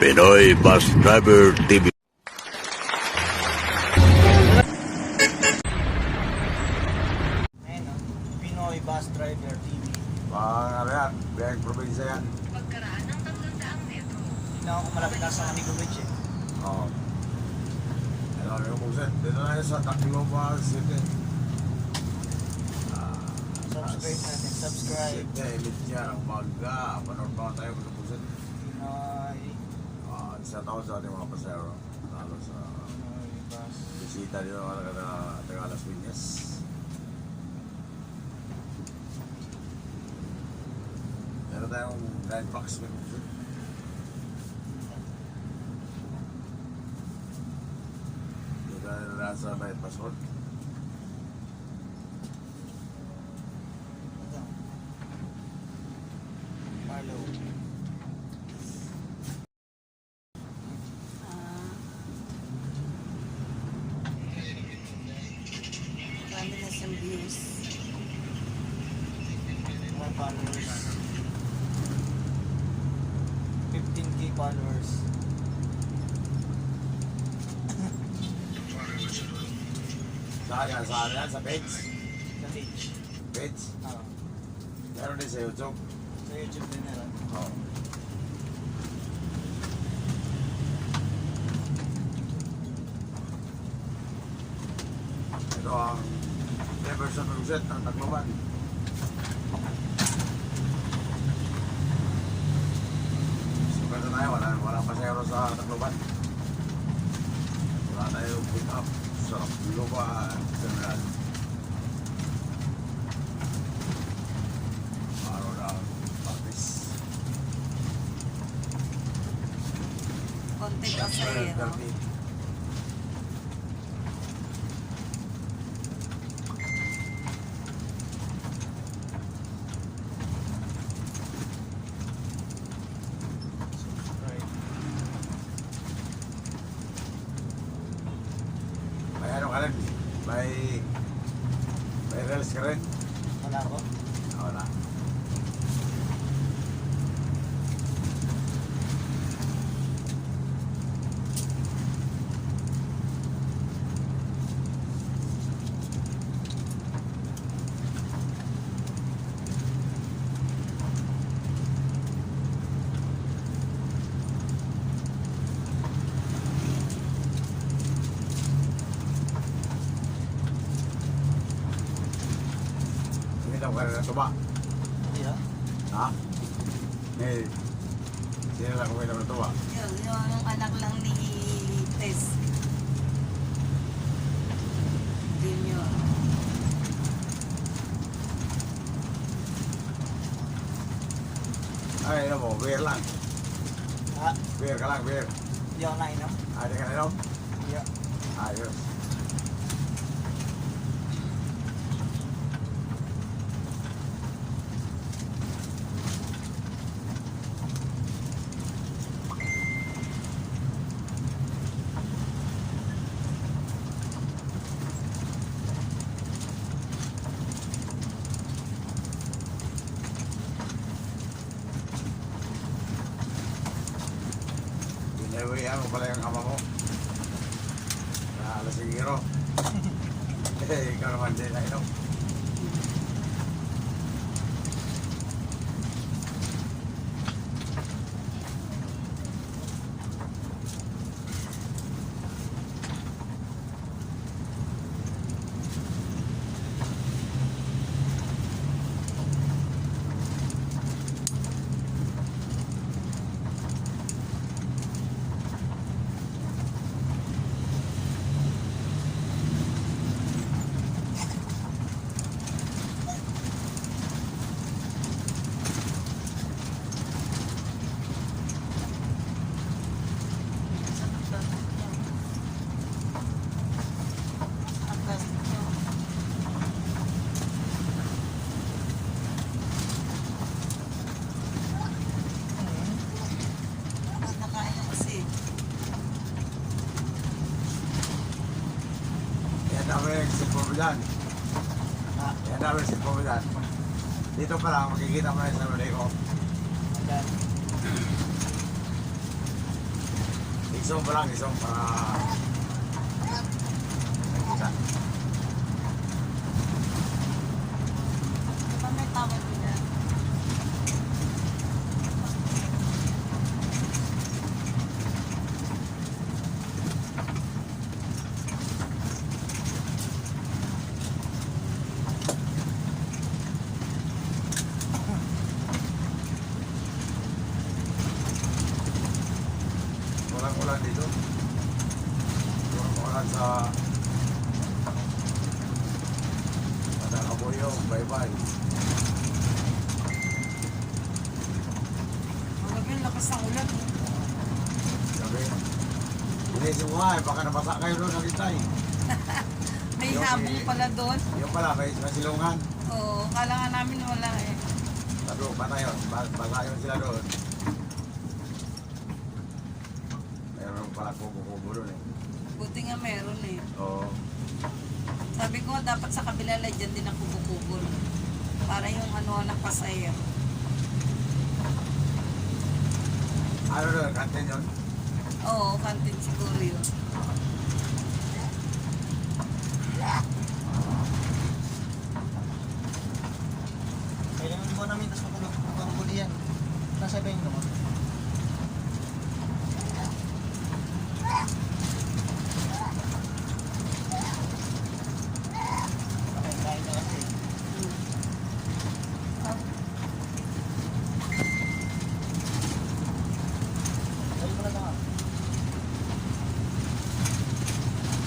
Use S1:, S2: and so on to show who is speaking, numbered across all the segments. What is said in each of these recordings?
S1: Pinoy Bus Driver TV.
S2: Ayun, Pinoy Bus Driver TV.
S3: Ano yan? Biyang probinsya yan.
S4: Pagkaraan ng 300 metro.
S2: Hindi na ako malapit na sa Manigo Bridge eh.
S3: Oo. Ano yung puset? Dito na yun sa Tacloban City.
S2: Subscribe natin, subscribe.
S3: City, elite niya. Umaga. Panood pa tayo kung puset.
S2: Pinoy,
S3: Isa taon sa ating mga pasero. Lalo sa
S2: Pinoy Bus.
S3: bisita dito na taga Las Piñas. Meron tayong 9 packs may puset. Dito na nasa bypass road.
S2: Ito. Marlow.
S4: Marami na siyang views.
S2: Mga followers. 15K followers.
S3: Saan yan? Saan yan? Sa page?
S2: Sa page.
S3: Page?
S2: Oo.
S3: Meron din sa YouTube.
S2: Sa YouTube din nila.
S3: Oo. Ito ang Diversion Rosette ng Tacloban. Sugat na tayo, walang pasero sa Tacloban. Wala tayong pick up sa Tacloban General. Araw na practice.
S4: Konti kasi, no?
S2: Subscribe.
S3: May ano ka rin? May reels ka rin?
S2: Wala ko.
S3: Wala. Uminom ka rin ng tuba.
S2: Hindi ah.
S3: Ha? May sino lang uminom ng tuba?
S4: Yung anak lang ni Tess. Junior.
S3: Ay, ano mo, beer lang.
S2: Ha?
S3: Beer ka lang, beer.
S2: Hindi ako nainom.
S3: Ay, di ka inom?
S2: Hindi ako.
S3: Ayos. Pinawihan mo pala yung ama mo. Na alasingiro. Ikaw naman din na inom. Yan silpo mo dyan.
S2: Ha?
S3: Yan namin silpo mo dyan. Dito pa lang, makikita mo na sa mali ko.
S2: Hanggang.
S3: Isong pa lang, isong para nakita.
S4: Di ba may tawag nila?
S3: Walang ulan dito. Walang ulan sa Kaboyo, bye-bye.
S4: Grabe, ang lakas ng ulan.
S3: Sabi, inisip ko nga eh, baka nabasa kayo doon nakita eh.
S4: May
S3: Yung
S4: habong
S3: si-
S4: pala doon.
S3: Yung pala, may silungan.
S4: Oo, kala nga namin wala eh.
S3: Sabi ko, bata yun, basa yun sila doon. Mayroon pala kubo-kubo doon eh.
S4: Buti nga meron eh.
S3: Oo.
S4: Sabi ko dapat sa kabila dyan din ang kubo-kubo. Para yung ano nakasaya.
S3: Ano doon, kantin yun?
S4: Oo, kantin siguro yun.
S2: Kailangan mo namin, tapos magpapaguli yan. Nasa ba yung gamot? Kain na kasi. Sabi mo na nga.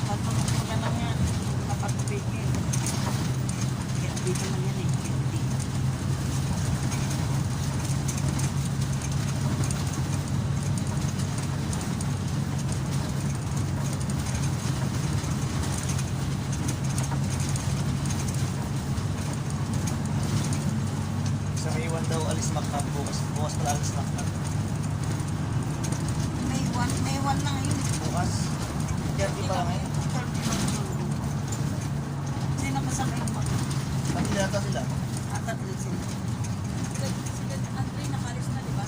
S4: Tatulog ko na lang yan. Napatubigin. Kaya dito na yan eh. Hindi.
S2: Sa may iwan daw, alis maknap bukas. Bukas pala alis maknap.
S4: May one na ngayon.
S2: Bukas. 30 pa lang ngayon.
S4: 30 lang yun. Sino kasama yung mga?
S2: Pati yata sila.
S4: Tatlo sila. Sila Andre nakalis na, di ba?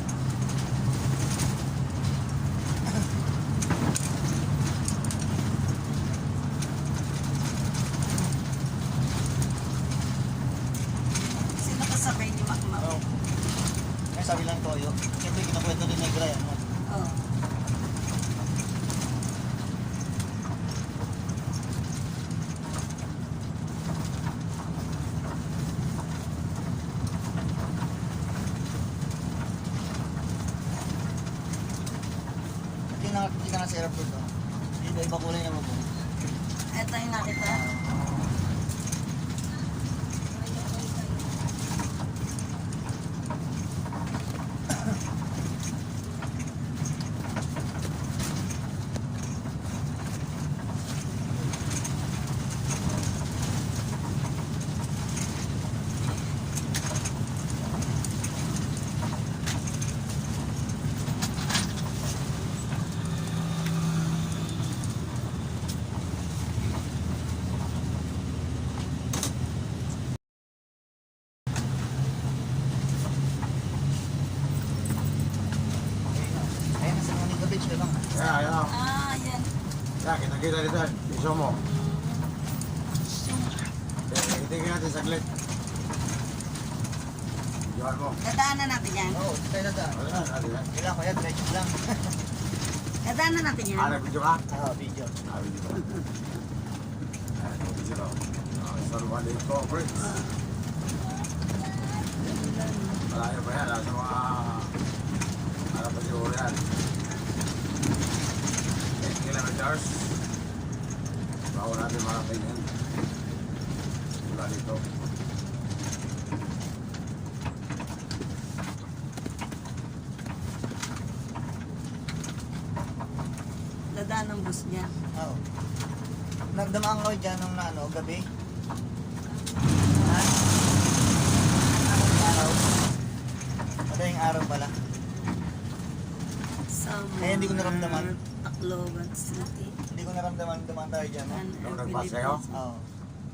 S4: Sino kasabay ni Makmak?
S2: Oo. Kaya sabi lang Toyo. Siyempre, kinakwento din Negra yan. No?
S4: Oo.
S2: Hindi na nga si airport. No? Iba kulay na mo po.
S4: Ito yung nakita.
S2: Ayun, nasa Monica Beach ka lang.
S3: Kaya, ayan.
S4: Ah, yan.
S3: Kaya, kita-kita dito. Iso mo. Itigil natin saglit. Iwan mo.
S4: Dadaanan natin yan.
S2: Oo, tayo na daan.
S3: Wala na, natin yan.
S2: Kailangan ko yan, diretso lang.
S4: Dadaanan natin yan.
S3: Video ka?
S2: Oo, video.
S3: Video ka. Ayan, video ka. Salwan din ko, Prince. Malayo pa yan, sa mga... Ano pa siguro yan? 8 kilometers. Bago natin marating yan. Mula dito.
S4: Dadaan ang bus niya.
S2: Oo. Nagdamaan ko dyan nung na, ano, gabi. Ha? Anong araw? Madaling araw pala. Kaya hindi ko naramdaman.
S4: Tacloban City.
S2: Hindi ko naramdaman dumaan tayo dyan. No?
S3: Nung nag-bus kayo?
S2: Oo.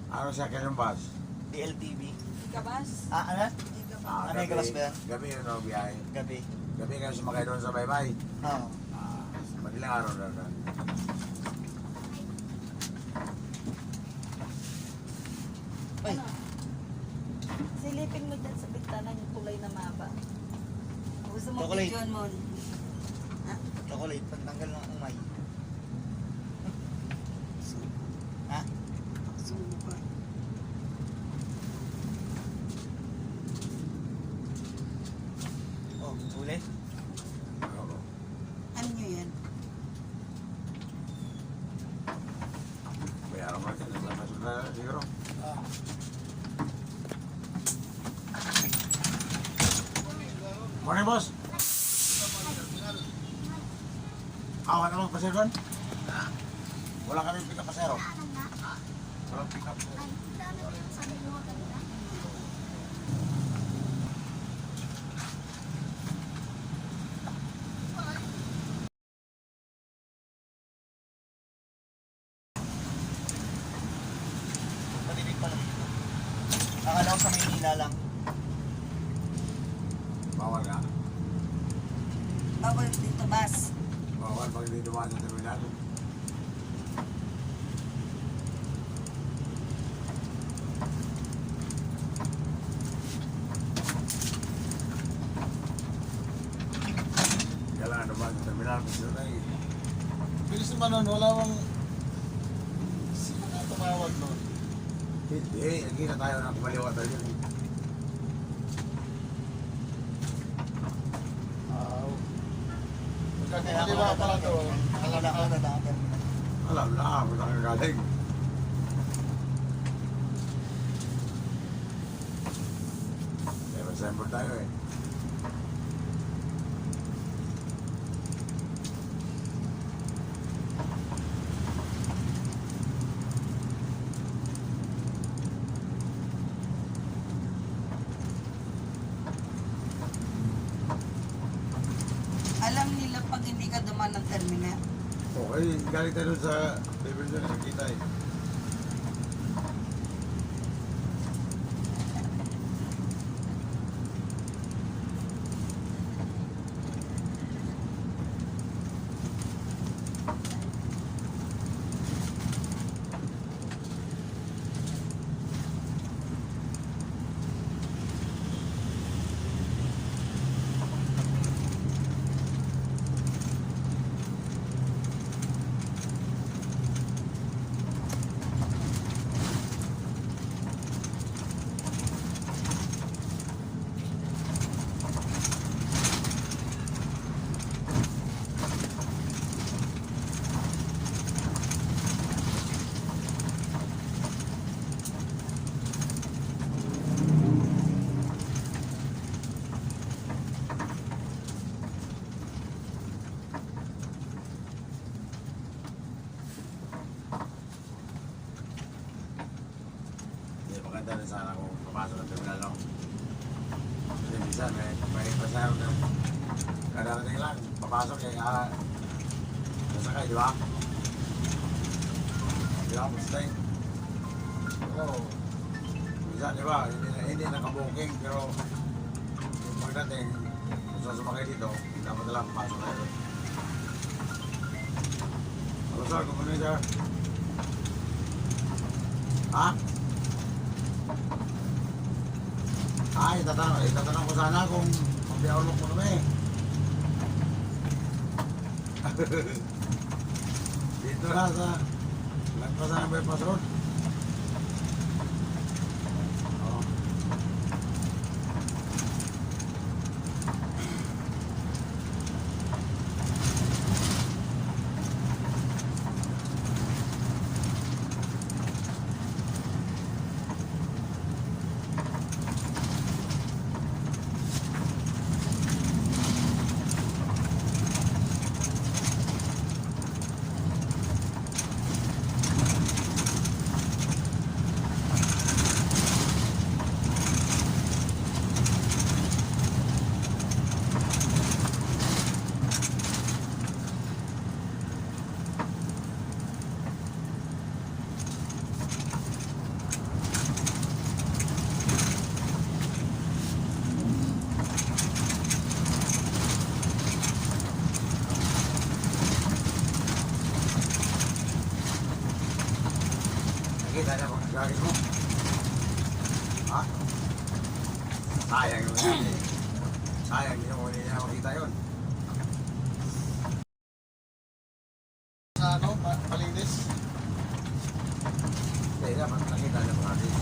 S3: Ano siya kayo yung bus?
S2: DLTV.
S4: Ikabas?
S2: Ah, ano? Ano yung galas ba yan?
S3: Gabi yun o biyahe.
S2: Gabi.
S3: Gabi kayo sumakay doon sa baybay.
S2: Oo.
S3: Sa Ilang araw na lang.
S2: Ay,
S4: Ano? Silipin mo dyan sa bintana yung kulay na maba. Gusto mo
S2: Chocolate.
S4: videoan mo? Ha?
S2: chocolate, pantanggal ng umay. Ha?
S4: Sumo pa.
S2: Oh, huli?
S3: Oo.
S4: Ano nyo yan?
S3: Bayaran mo natin. Nasa na siguro.
S2: Ah.
S3: Morning, boss. Awan naman pasero doon? Wala kami pick up pasero. Walang pick up.
S2: Matinig pala dito. Akala ko sa Maynila lang.
S3: Bawal nga.
S4: Bawal dito, bas.
S3: Bawal pag hindi dumaan sa terminal. Kailangan dumaan sa terminal. Kasi na eh.
S2: Bilis naman nun, wala mong... Sino na tumawag nun?
S3: Hindi. Lagi na tayo na kumaliwa tayo yun.
S2: Kaya pala to. Akala ko na dapat.
S3: Alam na, wala kang galing. Pero assemble tayo eh.
S4: Alam nila pag hindi ka dumaan ng terminal.
S3: Okay, galing tayo dun sa level dun, nakikita eh. Hindi, maganda rin sana kung papasok ng terminal, no? Kasi minsan, may pasahero na kadarating lang, papasok eh, nasakay, di ba? Di ba, mustay? Oo. Minsan, di ba, hindi nakabuking, pero yung pagdating, kung saan sumakay dito, dapat na lang papasok tayo. Hello, sir, kung ano yun, sir? Ha? Ay, itatanong ko sana kung magbiyaulok mo kami. Dito na sa lagpasan ng bypass road. Oo. gagawin mo. Ha? Sayang yung yan eh. Sayang, hindi mo hindi niya makita yun.
S2: Sa ano, malinis.
S3: Hindi, dapat nakita niya mga natin.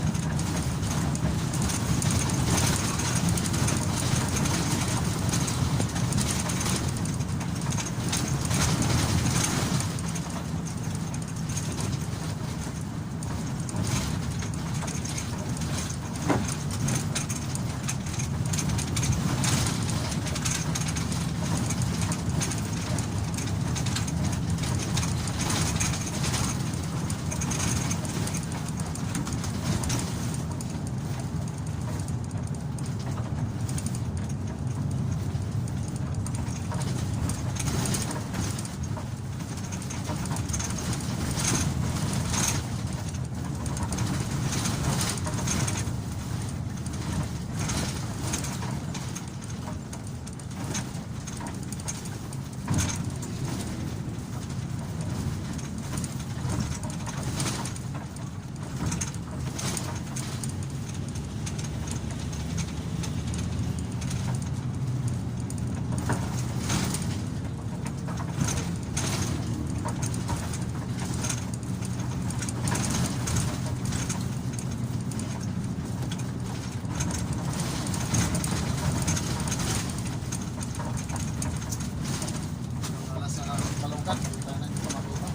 S2: Wala sa kalungkat. Kita na yung pamakuha.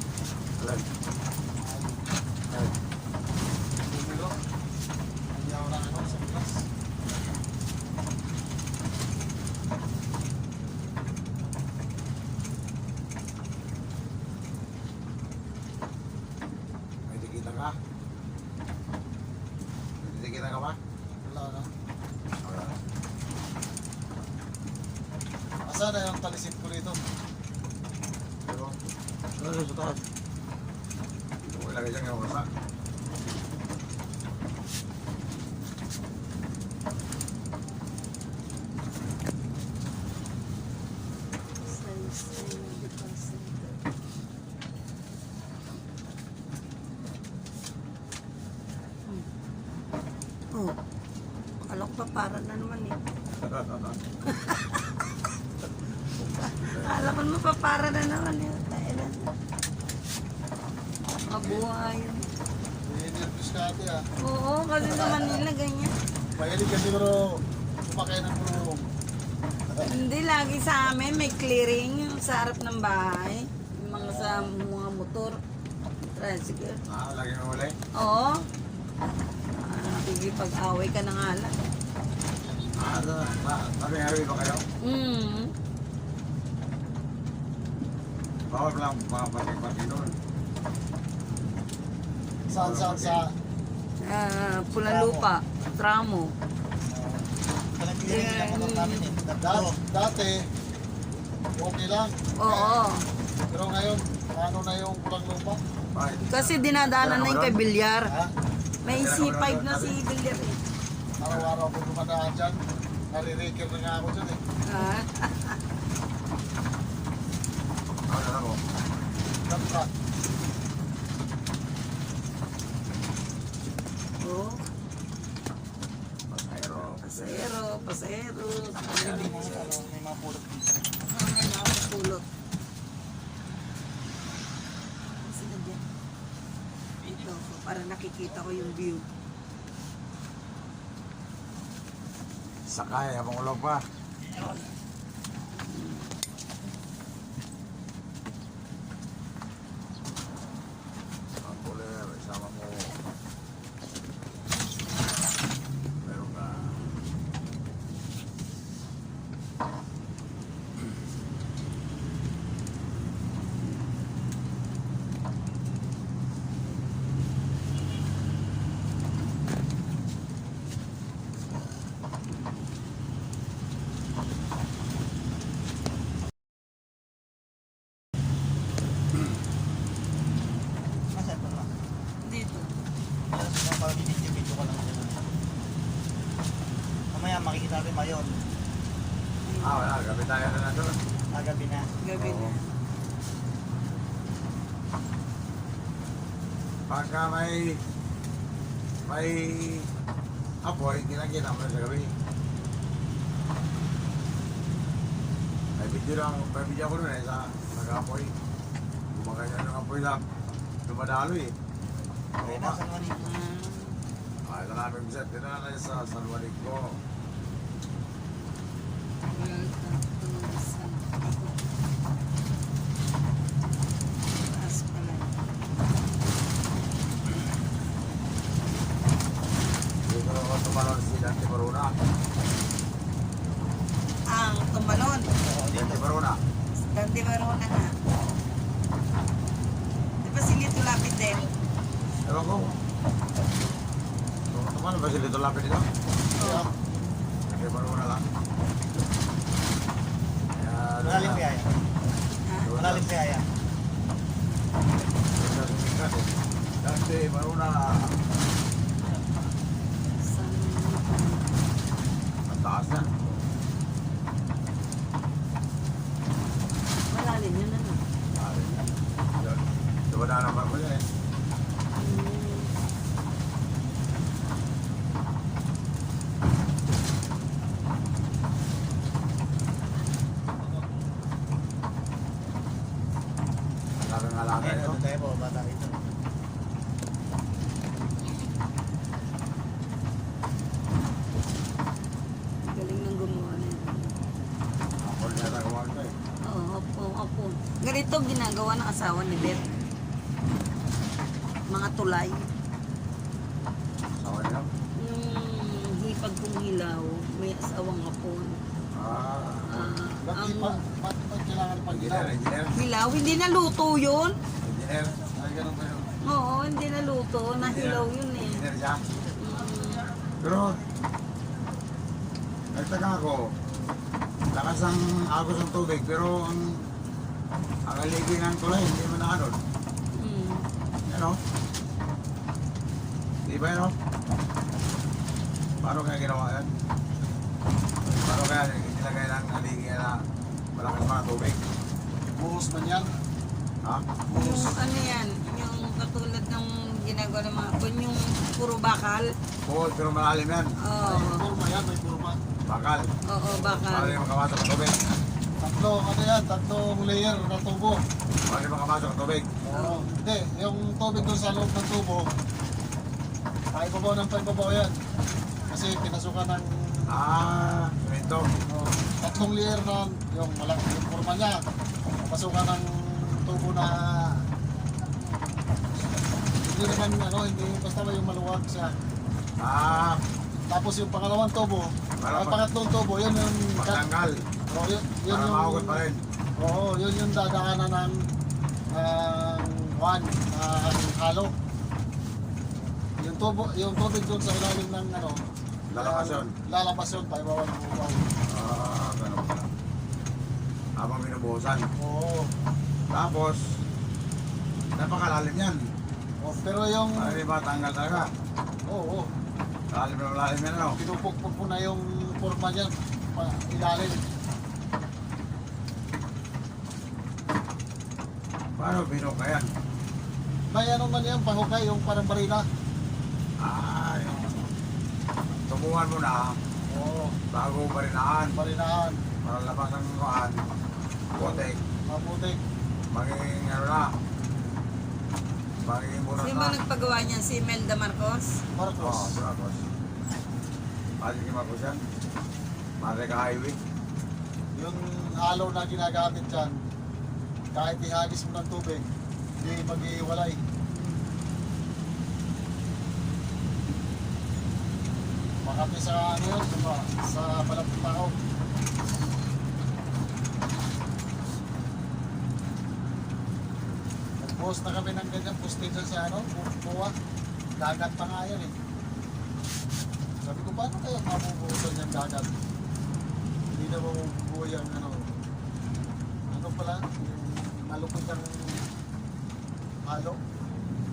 S3: Alam. Ay,
S2: Bumilo. Hindi ako na ano sa class.
S3: may tikita ka? May tikita ka ba?
S2: Wala na.
S3: Wala.
S2: Asa na yung talisip ko rito?
S3: Pero, ano sa taas? Hindi mo ilagay dyan yung wasa.
S4: Oh, akala ko pa para na naman eh. Akala ko naman pa para na naman eh. Tayo na. Mabuhay yun.
S2: Nervous ka ate ah.
S4: Oo, kasi sa Manila ganyan.
S2: Mahilig ka siguro kumakay ng kulong.
S4: Hindi, lagi sa amin may clearing yung sa harap ng bahay. Yung mga sa mga motor. Tricycle.
S3: Ah, lagi mo uli.
S4: Oo. Pag-away ka na nga lang.
S3: Ah, sabi ba kayo? Bawal lang mga pati-pati doon.
S2: Saan sa
S4: Pulang lupa. Tramo.
S2: Dati, okay lang.
S4: Oo.
S2: Pero ngayon, paano na yung kulang lupa?
S3: Bakit?
S4: Kasi dinadaanan na yung kay Bilyar.
S2: Ha?
S4: May C5 na si Bilyar eh.
S2: Araw-araw ko dumadaan dyan. Nare-reker na nga ako dyan eh.
S4: Ah.
S3: Ano na mo?
S2: Dapat.
S4: Oo.
S3: Pasayro.
S4: Pasero, pasero.
S2: May mga pulot dito.
S4: May nakapulot. Sino dyan? Ito, para nakikita ko yung view.
S3: Sakay, habang ulog pa. Ang puler, isama mo. Meron ka.
S4: Dito.
S2: Para video ko lang dyan. Mamaya makikita natin mayon.
S3: Ah, wala, gabi tayo na doon.
S2: Gabi na.
S4: Gabi na.
S3: Pagka may may apoy, kinakita mo na sa gabi. May video ko nun eh, sa nag-apoy. Gumaganya ng apoy lang. Dumadalo eh. Oo ba? Ay, ito namin set. Dito na lang sa San Juanico. Dito na ako tumalon si Dante Baruna.
S4: Ang tumalon.
S3: Dante Baruna.
S4: Dante Barona nga. Di ba si Lito Lapid din?
S3: Ewan ko. Tumalon ba si Lito Lapid dito?
S4: Oo.
S3: Dante Baruna lang.
S5: Malalim kaya yan?
S4: Ha?
S5: Malalim kaya yan?
S3: Dante Baruna. Ang taas yan.
S4: Malalim yun ano.
S3: Diba na naman ko yan eh. Sabi nga lang
S5: Ayun,
S3: ito.
S5: doon tayo po, bata ito.
S4: Galing ng gumawa niya.
S3: Ako rin yata gawa ito eh.
S4: Oo, opo. Ganito ginagawa ng asawa ni Beth. Mga tulay.
S3: Sawa niya.
S4: Yung hipag kong hilaw, may asawang hapon.
S2: Bakit
S4: Ang
S2: pa kailangan pag
S3: Engineer.
S4: hilaw, hindi naluto yun.
S3: Engineer.
S2: Ay, ganun ba yun?
S4: Oo, hindi naluto. Nahilaw yun eh.
S3: Engineer siya.
S4: Mm.
S3: Pero, nagtaka ako, lakas ang agos ng tubig, pero ang aligi ng tulay, hindi mo na ano.
S4: Mm.
S3: Ano? Di ba yun? Paano kaya ginawa yan? Paano kaya nilagay ng aligi na malakas mga tubig?
S2: Buhos man yan.
S3: Ha?
S4: Yung ano yan, yung katulad ng ginagawa ng mga hapon, yung puro bakal.
S3: Oo, pero malalim yan.
S4: Oo,
S2: May purma yan, may purma.
S3: Bakal.
S4: oo, bakal.
S3: Paano yung makapasok ng tubig?
S2: Tatlong layer na tubo.
S3: Paano yung makapasok ng tubig?
S2: Oo. Hindi, yung tubig doon sa loob ng tubo, paibabaw ng paibabaw yan. Kasi pinasukan ng
S3: Semento.
S2: tatlong layer na yung malaki yung purma niya. Pasukan ng tubo na hindi naman hindi basta ba yung maluwag siya. Tapos yung pangalawang tubo,
S3: Para
S2: ang pangatlong tubo, yun yung
S3: Pagtanggal.
S2: yun
S3: Para
S2: yung
S3: mahugot pa rin.
S2: Oo, yun yung dadaanan ng halo. Yung tubig doon sa ilalim ng
S3: Lalabas yun.
S2: Lalabas yun, paibawan ng ubaw.
S3: Ganun pala. Habang binubuhusan.
S2: Oo.
S3: Tapos, napakalalim yan.
S2: Oh, pero yung
S3: Para di ba tanggal talaga?
S2: oo,
S3: Lalim na malalim yan, ano?
S2: pinupukpok po na yung forma niyan ilalim.
S3: Paano binuka yan?
S2: May ano man yan, pahukay, yung parang barila.
S3: Yung tubuhan mo na
S2: Oo,
S3: bago barinahan.
S2: barinahan,
S3: Para labas ang kuhaan. Putik.
S2: maputik.
S3: Magiging ano na. Magiging bunot
S4: Sino
S3: na.
S4: ba nagpagawa niyan? Si Melda Marcos?
S2: Marcos.
S3: Marcos. Pasig ni Marcos yan. Marika Highway.
S2: Yung halo na ginagamit dyan, kahit ihagis mo ng tubig, hindi mag-iwalay. Makati sa ano yun, diba? Sa balapit tao. Nag-post na kami ng ganyan, posted dyan sa Buwa. Dagat pa nga yan eh. Sabi ko, paano kaya mabubuhusan yung dagat? Hindi na mabubuhay ang ano pala, yung malupit ang halo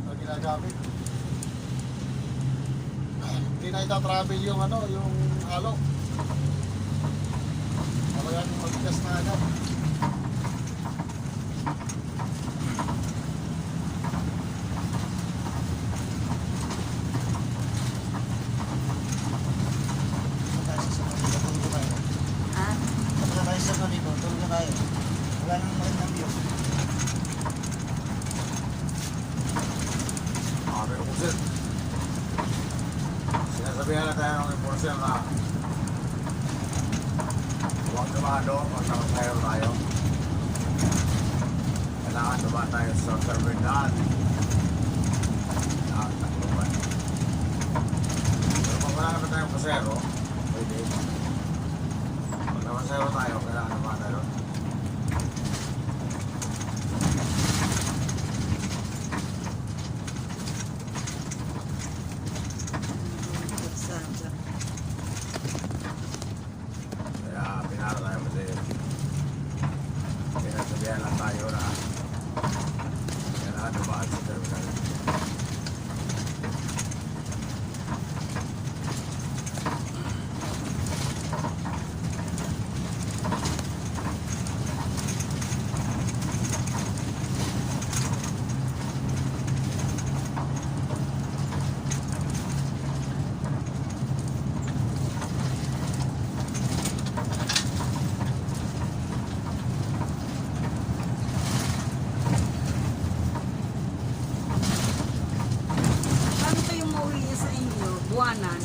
S2: na ginagamit. Hindi na itatravel yung yung halo. Talagang magbigas na agad.
S3: sir na huwag dumado pag nakasayo tayo. Kailangan dumaan tayo sa terminal. Nakatakluban. Pero kung wala naman tayong pasero, pwede. Pag nakasero tayo, kailangan dumaan tayo. Kaya pinara tayo kasi pinasabihan lang tayo na kailangan dumaan sa terminal.
S4: Paano kayo umuwi niya sa inyo? Buwanan?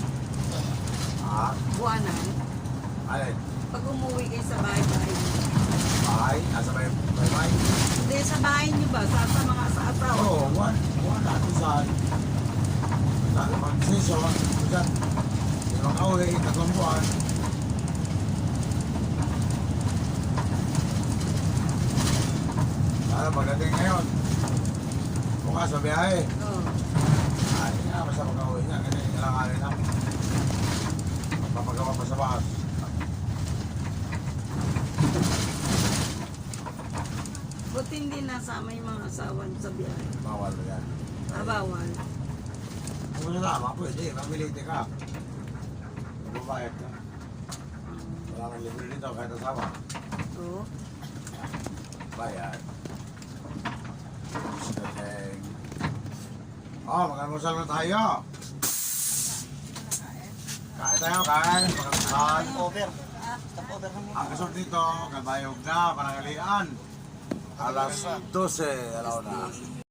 S3: Ah,
S4: Buwanan?
S3: alin?
S4: Pag umuwi kayo sa bahay-bahay niyo.
S3: Bahay? Nasa may
S4: Hindi, sa bahay niyo ba? Sa mga sa asawa?
S3: Oo, one natin saan. Lalo mag-session, dyan. Di ba kauwi, 3 buwan. Lalo pagdating ngayon, bukas sa biyahe.
S4: Oo.
S3: Ay, nga, basta mag-kauwi niya, ganyan yung langanin lang. Magpapagawa pa sa bakas.
S4: Buti hindi nasama yung mga asawa niyo sa biyahe.
S3: Bawal mo yan.
S4: Bawal.
S3: Kung nasama, pwede, mamiliti ka. Magbabayad ka. Wala kang libre dito kahit asawa.
S4: Oo.
S3: Bayad. Sinating. Oh, mag-almusal na tayo. Kain tayo, kain. Mag-almusal.
S5: Over. Stop over kami.
S3: Ang kasot dito, kabayog na, panangalian. Alas 12, alaw na.